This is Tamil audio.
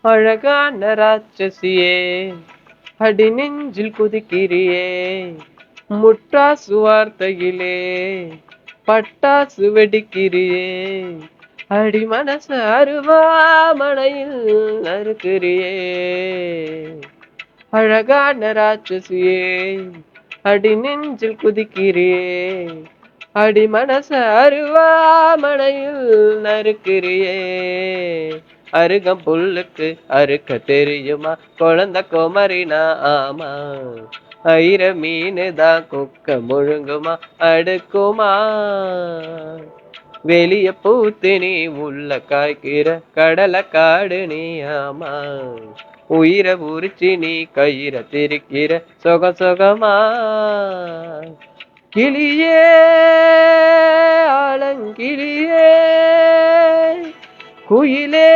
அழகான ராட்சசியே, அடி நெஞ்சில் குதிக்கிறியே, முட்டாசு வார்த்தையிலே பட்டாசு வெடிக்கிறியே, அடி மனச அருவாமனையில் நறுக்கிறியே. அழகான ராட்சசியே, அடி நெஞ்சில் குதிக்கிறியே, அடி மனச அருவாமனையில் நறுக்கிறியே. அருகம் புல்லுக்கு அறுக்க தெரியுமா, குழந்தை குமரினா ஆமா, ஐர மீனுதான் கொக்க முழுங்குமா அடுக்குமா, வெளிய பூத்து நீ உள்ள காய்க்கிற கடலை காடு நீ ஆமா, உயிரை உரிச்சி நீ கயிற திரிக்கிற சொக சொகமா. கிளியே ஆலங்கிளியே, குயிலே